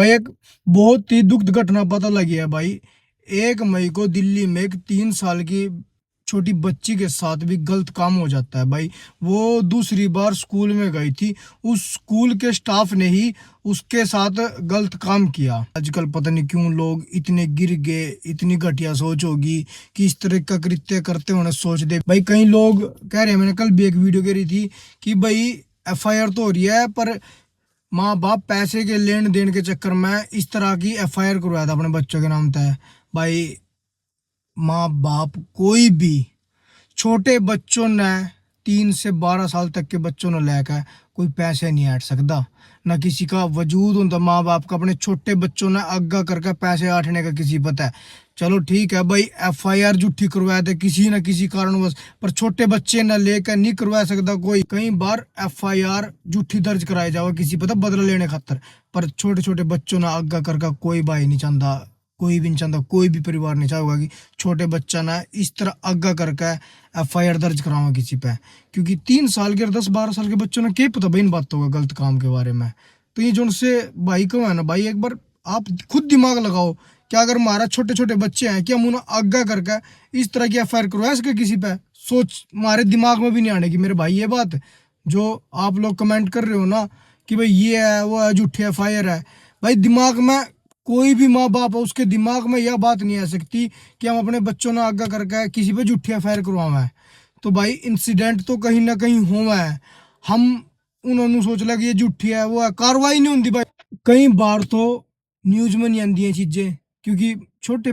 भाई एक बहुत ही दुखद घटना पता लगी है भाई। 1 मई को दिल्ली में एक 3 साल की छोटी बच्ची के साथ भी गलत काम हो जाता है भाई। वो दूसरी बार स्कूल में गई थी, उस स्कूल के स्टाफ ने ही उसके साथ गलत काम किया। आजकल पता नहीं क्यों लोग इतने गिर गए, इतनी घटिया सोच होगी कि इस तरह का कृत्य करते होने सोच दे भाई। कई लोग कह रहे हैं, मैंने कल भी एक वीडियो करी थी कि भाई एफआईआर तो हो रही है पर माँ बाप पैसे के लेन देन के चक्कर में इस तरह की एफआईआर करवाया था अपने बच्चों के नाम तय। भाई माँ बाप कोई भी छोटे बच्चों ने 3 से 12 साल तक के बच्चों ने लेकर कोई पैसे नहीं ऐट सकता। ना किसी का वजूद होता माँ बाप का अपने छोटे बच्चों ने आगा करके पैसे आठने का किसी पता है। चलो ठीक है भाई, एफआईआर झूठी करवाए थे किसी न किसी कारणवश, पर छोटे बच्चे न लेकर नहीं करवा सकता कोई। कई बार एफआईआर झूठी दर्ज कराई जाओ किसी पता बदला लेने खातर, पर छोटे छोटे बच्चों ने आगा करके कोई भाई नहीं चाहता, कोई भी नहीं चाहता, कोई भी परिवार नहीं चाहेगा कि छोटे बच्चा ना इस तरह आगा करके एफआईआर दर्ज करावा किसी पे। क्योंकि 3 साल के और 10-12 साल के बच्चों ने क्या पता भाई इन बातों का गलत काम के बारे में। तो ये जो उनसे भाई को है ना भाई, एक बार आप खुद दिमाग लगाओ, क्या अगर हमारा छोटे छोटे बच्चे हैं कि हम उन्हें आगा करके इस तरह की एफआईआर करवा सके किसी पे? सोच हमारे दिमाग में भी नहीं आने की मेरे भाई ये बात। जो आप लोग कमेंट कर रहे हो ना कि भाई ये है वो है झूठी एफआईआर है, भाई दिमाग में कोई भी माँ बाप है उसके दिमाग में यह बात नहीं आ सकती कि हम अपने बच्चों ने आगा करके किसी पे झूठी एफआईआर करवावा है। तो भाई इंसिडेंट तो कहीं ना कहीं हुआ है, हम उन्होंने सोच लिया कि ये झूठी है वो है, कार्रवाई नहीं होती भाई। कई बार तो न्यूज में नहीं आती है चीजें, क्योंकि छोटे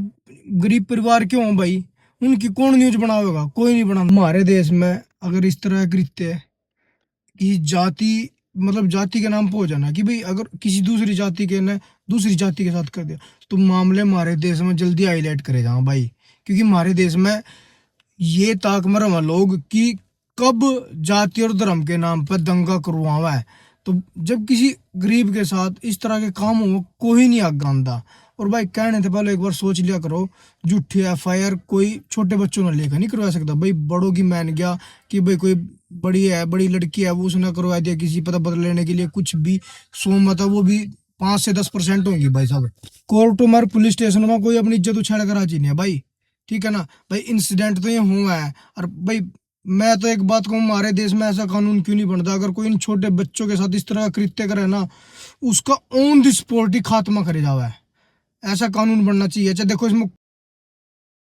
गरीब परिवार क्यों हो भाई, उनकी कौन न्यूज बनावेगा? कोई नहीं बना। हमारे देश में अगर इस तरह कृत्य किसी जाति मतलब जाति के नाम पे हो जाना कि भाई अगर किसी दूसरी जाति के ने दूसरी जाति के साथ कर दिया, तो मामले हमारे देश में जल्दी हाईलाइट करे जाओ भाई। क्योंकि हमारे देश में ये ताक मरम है लोग कि कब जाति और धर्म के नाम पर दंगा करवावा है। तो जब किसी गरीब के साथ इस तरह के काम हो कोई नहीं आग आंदा। और भाई कहने से पहले एक बार सोच लिया करो, झूठी एफआईआर कोई छोटे बच्चों ने लेकर नहीं करवा सकता भाई। बड़ों की मान गया कि भाई कोई बड़ी है, बड़ी लड़की है, वो उसने करवा दिया किसी पता बदल लेने के लिए कुछ भी, सो मत वो भी 5 से 10% होंगी भाई साहब। कोर्ट और पुलिस स्टेशन में कोई अपनी इज्जत उछाड़ कर राजी नहीं है भाई, ठीक है ना भाई। इंसिडेंट तो ये हुआ है। और भाई मैं तो एक बात कहूँ, हमारे देश में ऐसा कानून क्यों नहीं बनता? अगर कोई इन छोटे बच्चों के साथ इस तरह का कृत्य करे ना, उसका ऑन द स्पॉट ही खात्मा करे जावा है। ऐसा कानून बनना चाहिए। अच्छा देखो, इसमें